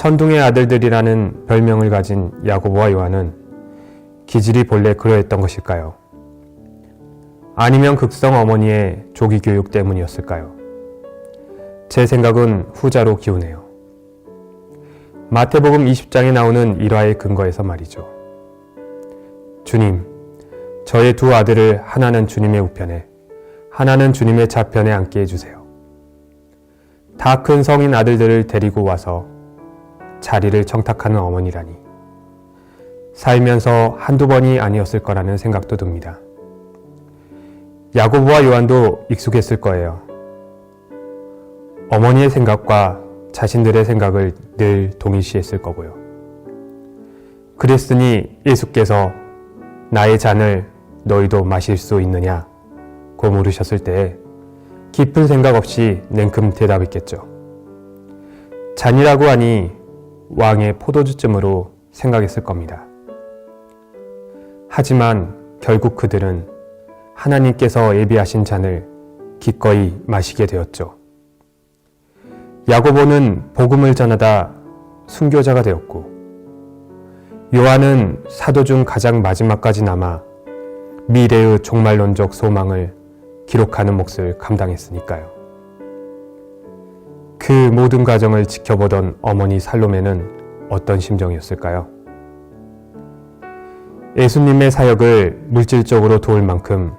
천둥의 아들들이라는 별명을 가진 야고보와 요한은 기질이 본래 그러했던 것일까요? 아니면 극성 어머니의 조기 교육 때문이었을까요? 제 생각은 후자로 기우네요. 마태복음 20장에 나오는 일화의 근거에서 말이죠. 주님, 저의 두 아들을 하나는 주님의 우편에, 하나는 주님의 좌편에 앉게 해주세요. 다 큰 성인 아들들을 데리고 와서 자리를 청탁하는 어머니라니 살면서 한두 번이 아니었을 거라는 생각도 듭니다. 야고보와 요한도 익숙했을 거예요. 어머니의 생각과 자신들의 생각을 늘 동일시했을 거고요. 그랬으니 예수께서 나의 잔을 너희도 마실 수 있느냐? 고 물으셨을 때 깊은 생각 없이 냉큼 대답했겠죠. 잔이라고 하니 왕의 포도주쯤으로 생각했을 겁니다. 하지만 결국 그들은 하나님께서 예비하신 잔을 기꺼이 마시게 되었죠. 야고보는 복음을 전하다 순교자가 되었고, 요한은 사도 중 가장 마지막까지 남아 미래의 종말론적 소망을 기록하는 몫을 감당했으니까요. 그 모든 과정을 지켜보던 어머니 살로메는 어떤 심정이었을까요? 예수님의 사역을 물질적으로 도울 만큼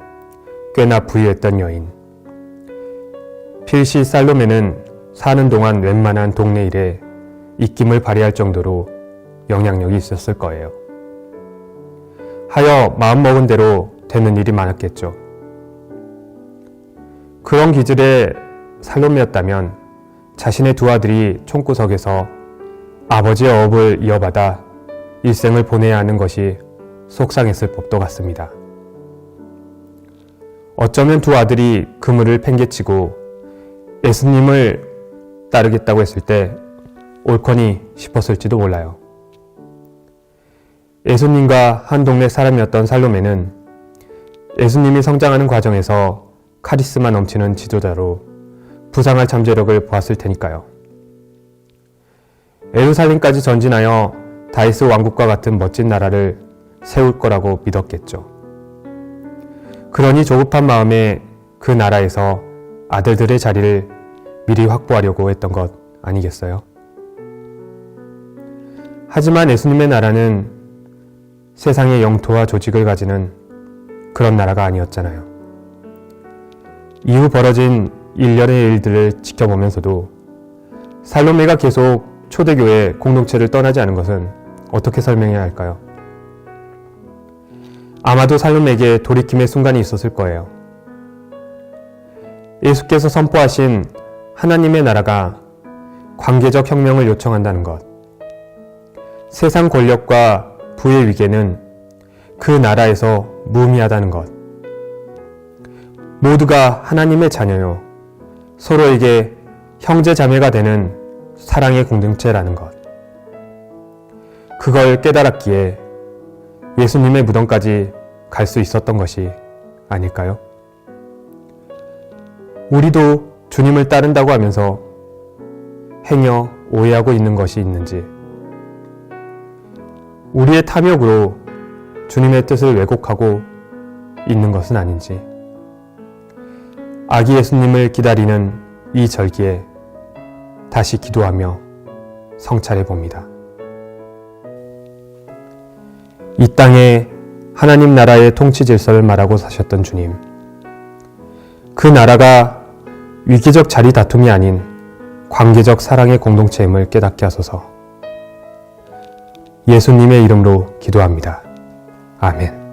꽤나 부유했던 여인. 필시 살로메는 사는 동안 웬만한 동네 일에 입김을 발휘할 정도로 영향력이 있었을 거예요. 하여 마음먹은 대로 되는 일이 많았겠죠. 그런 기질의 살로메였다면 자신의 두 아들이 총구석에서 아버지의 업을 이어받아 일생을 보내야 하는 것이 속상했을 법도 같습니다. 어쩌면 두 아들이 그물을 팽개치고 예수님을 따르겠다고 했을 때 옳거니 싶었을지도 몰라요. 예수님과 한 동네 사람이었던 살로메는 예수님이 성장하는 과정에서 카리스마 넘치는 지도자로 부상할 잠재력을 보았을 테니까요. 예루살렘까지 전진하여 다윗 왕국과 같은 멋진 나라를 세울 거라고 믿었겠죠. 그러니 조급한 마음에 그 나라에서 아들들의 자리를 미리 확보하려고 했던 것 아니겠어요? 하지만 예수님의 나라는 세상의 영토와 조직을 가지는 그런 나라가 아니었잖아요. 이후 벌어진 일련의 일들을 지켜보면서도 살로메가 계속 초대교회 공동체를 떠나지 않은 것은 어떻게 설명해야 할까요? 아마도 살로메에게 돌이킴의 순간이 있었을 거예요. 예수께서 선포하신 하나님의 나라가 관계적 혁명을 요청한다는 것, 세상 권력과 부의 위계는 그 나라에서 무의미하다는 것, 모두가 하나님의 자녀요, 서로에게 형제 자매가 되는 사랑의 공동체라는 것, 그걸 깨달았기에 예수님의 무덤까지 갈 수 있었던 것이 아닐까요? 우리도 주님을 따른다고 하면서 행여 오해하고 있는 것이 있는지, 우리의 탐욕으로 주님의 뜻을 왜곡하고 있는 것은 아닌지, 아기 예수님을 기다리는 이 절기에 다시 기도하며 성찰해 봅니다. 이 땅에 하나님 나라의 통치 질서를 말하고 사셨던 주님, 그 나라가 위기적 자리 다툼이 아닌 관계적 사랑의 공동체임을 깨닫게 하소서. 예수님의 이름으로 기도합니다. 아멘.